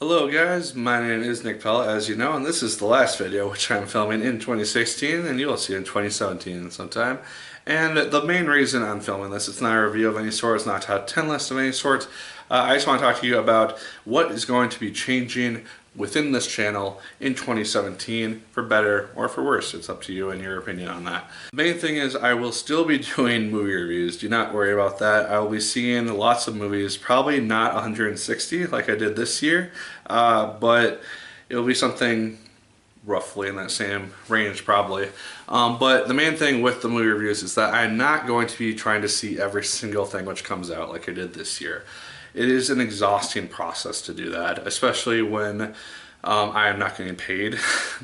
Hello guys, my name is Nick Pell, as you know, and this is the last video which I'm filming in 2016 and you'll see in 2017 sometime. And the main reason I'm filming this, it's not a review of any sort, it's not a top 10 list of any sort. I just want to talk to you about what is going to be changing within this channel in 2017 for better or for worse. It's up to you and your opinion on that. The main thing is I will still be doing movie reviews. Do not worry about that. I will be seeing lots of movies, probably not 160 like I did this year, but it'll be something roughly in that same range probably. But the main thing with the movie reviews is that I'm not going to be trying to see every single thing which comes out like I did this year. It is an exhausting process to do that, especially when I am not getting paid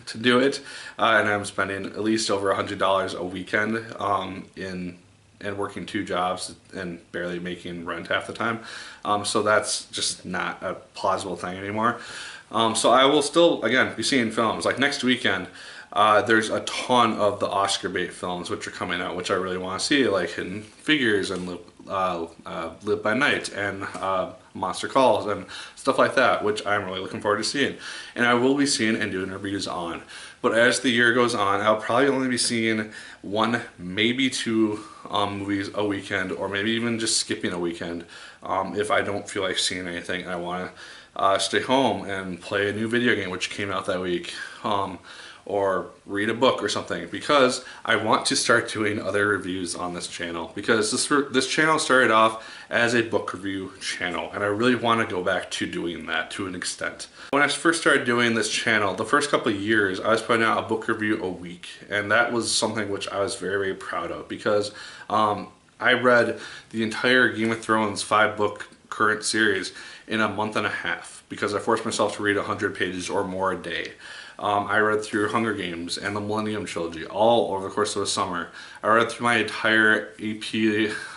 to do it, and I'm spending at least over $100 a weekend and working two jobs and barely making rent half the time. So that's just not a plausible thing anymore. So I will still, again, be seeing films. Like next weekend, there's a ton of the Oscar bait films which are coming out, which I really want to see, like Hidden Figures and Live by Night and Monster Calls and stuff like that, which I'm really looking forward to seeing. And I will be seeing and doing reviews on. But as the year goes on, I'll probably only be seeing one, maybe two movies a weekend, or maybe even just skipping a weekend if I don't feel like seeing anything and I want to stay home and play a new video game which came out that week. Or read a book or something, because I want to start doing other reviews on this channel, because this channel started off as a book review channel and I really want to go back to doing that to an extent. When I first started doing this channel, the first couple of years I was putting out a book review a week, and that was something which I was very proud of, because I read the entire Game of Thrones 5-book current series in a month and a half because I forced myself to read 100 pages or more a day. I read through Hunger Games and the Millennium Trilogy all over the course of a summer. I read through my entire AP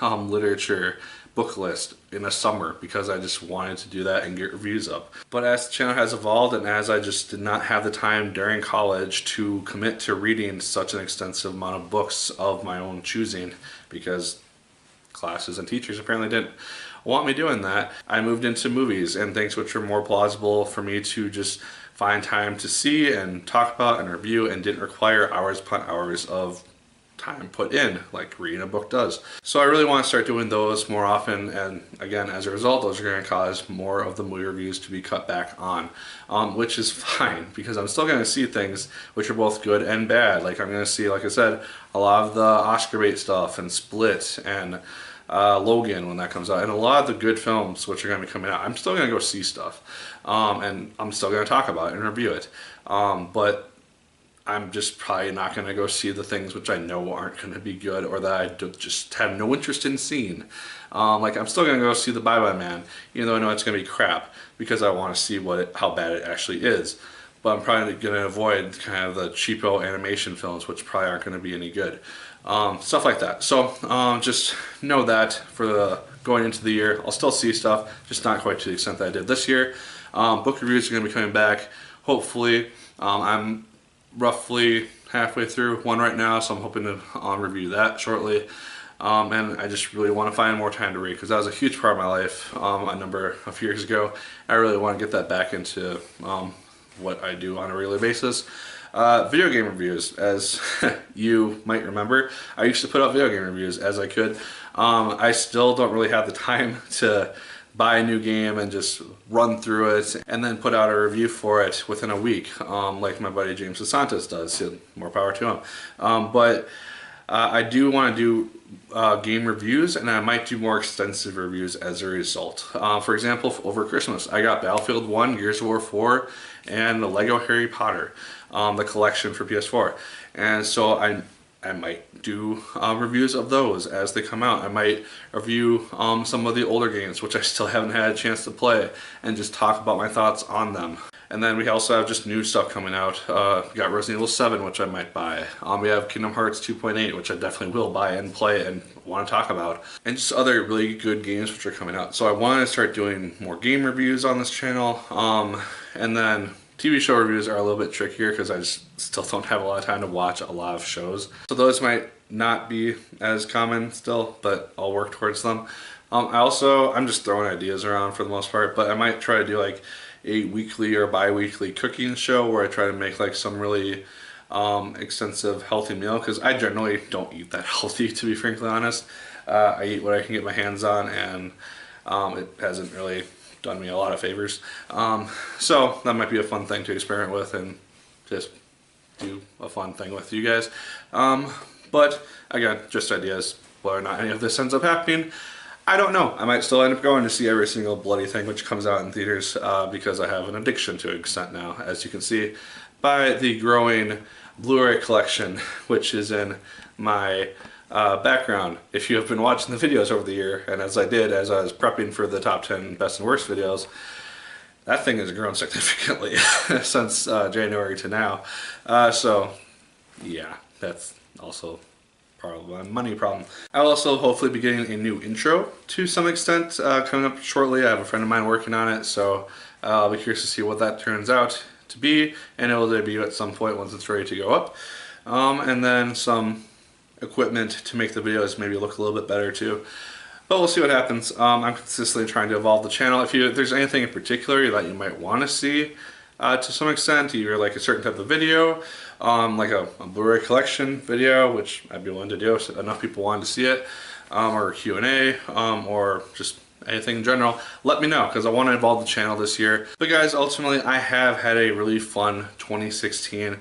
literature book list in a summer because I just wanted to do that and get reviews up. But as the channel has evolved, and as I just did not have the time during college to commit to reading such an extensive amount of books of my own choosing, because classes and teachers apparently didn't want me doing that, I moved into movies and things which are more plausible for me to just find time to see and talk about and review, and didn't require hours upon hours of time put in like reading a book does. So I really want to start doing those more often, and again, as a result, those are going to cause more of the movie reviews to be cut back on, which is fine, because I'm still going to see things which are both good and bad. Like I'm going to see, like I said, a lot of the Oscar bait stuff and Split and Logan when that comes out, and a lot of the good films which are going to be coming out. I'm still going to go see stuff, and I'm still going to talk about it and review it, but I'm just probably not going to go see the things which I know aren't going to be good, or that I just have no interest in seeing. Like I'm still going to go see The Bye Bye Man, even though I know it's going to be crap, because I want to see how bad it actually is. But I'm probably going to avoid kind of the cheapo animation films which probably aren't going to be any good. Stuff like that. So just know that for going into the year, I'll still see stuff, just not quite to the extent that I did this year. Book reviews are going to be coming back, hopefully. I'm roughly halfway through one right now, so I'm hoping to review that shortly. And I just really want to find more time to read, because that was a huge part of my life a number of years ago. I really want to get that back into what I do on a regular basis. Video game reviews, as you might remember, I used to put out video game reviews as I could. I still don't really have the time to buy a new game and just run through it and then put out a review for it within a week, like my buddy James DeSantis does. So more power to him. But I do want to do game reviews, and I might do more extensive reviews as a result. For example, over Christmas, I got Battlefield 1, Gears of War 4, and the Lego Harry Potter, the collection for PS4. And so I might do reviews of those as they come out. I might review some of the older games, which I still haven't had a chance to play, and just talk about my thoughts on them. And then we also have just new stuff coming out. We got Resident Evil 7, which I might buy. We have Kingdom Hearts 2.8, which I definitely will buy and play and want to talk about. And just other really good games which are coming out. So I want to start doing more game reviews on this channel. And then TV show reviews are a little bit trickier because I just still don't have a lot of time to watch a lot of shows. So those might not be as common still, but I'll work towards them. I'm just throwing ideas around for the most part, but I might try to do like a weekly or bi-weekly cooking show where I try to make like some really extensive healthy meal, because I generally don't eat that healthy, to be frankly honest. I eat what I can get my hands on, and it hasn't really done me a lot of favors. So that might be a fun thing to experiment with and just do a fun thing with you guys. But again, just ideas. Whether or not any of this ends up happening, I don't know. I might still end up going to see every single bloody thing which comes out in theaters, because I have an addiction to an extent now, as you can see by the growing Blu-ray collection, which is in my background. If you have been watching the videos over the year, and as I was prepping for the top 10 best and worst videos, that thing has grown significantly since January to now. So yeah, that's also part of my money problem. I'll also hopefully be getting a new intro to some extent coming up shortly. I have a friend of mine working on it, so I'll be curious to see what that turns out to be, and it will debut at some point once it's ready to go up. And then some equipment to make the videos maybe look a little bit better too. But we'll see what happens. I'm consistently trying to evolve the channel. If there's anything in particular that you might want to see to some extent, either like a certain type of video, like a Blu-ray collection video, which I'd be willing to do if enough people wanted to see it, or a Q&A, or just anything in general, let me know, because I want to evolve the channel this year. But guys, ultimately I have had a really fun 2016,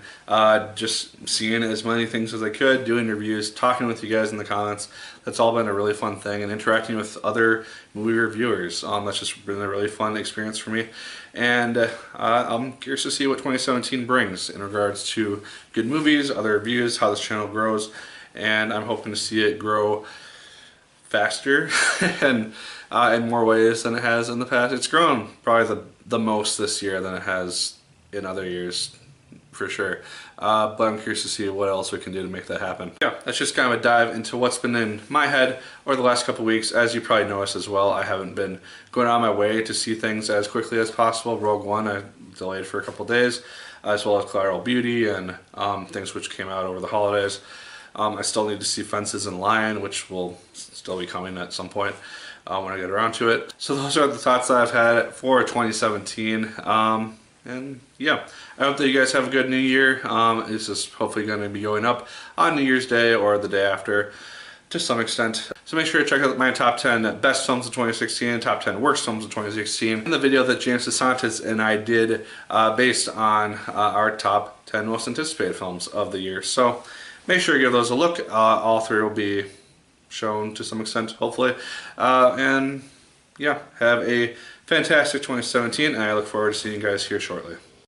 just seeing as many things as I could, doing reviews, talking with you guys in the comments. That's all been a really fun thing, and interacting with other movie reviewers. That's just been a really fun experience for me, and I'm curious to see what 2017 brings in regards to good movies, other reviews, how this channel grows, and I'm hoping to see it grow faster and in more ways than it has in the past. It's grown probably the most this year than it has in other years, for sure. But I'm curious to see what else we can do to make that happen. Yeah, that's just kind of a dive into what's been in my head over the last couple weeks. As you probably noticed as well, I haven't been going on my way to see things as quickly as possible. Rogue One I delayed for a couple days, as well as Collateral Beauty and things which came out over the holidays. I still need to see Fences and Lion, which will still be coming at some point when I get around to it. So those are the thoughts that I've had for 2017. And yeah, I hope that you guys have a good new year. This is hopefully going to be going up on New Year's Day or the day after to some extent. So make sure to check out my top 10 best films of 2016, top 10 worst films of 2016, and the video that James DeSantis and I did based on our top 10 most anticipated films of the year. So make sure to give those a look. All three will be shown to some extent, hopefully. And yeah, have a fantastic 2017, and I look forward to seeing you guys here shortly.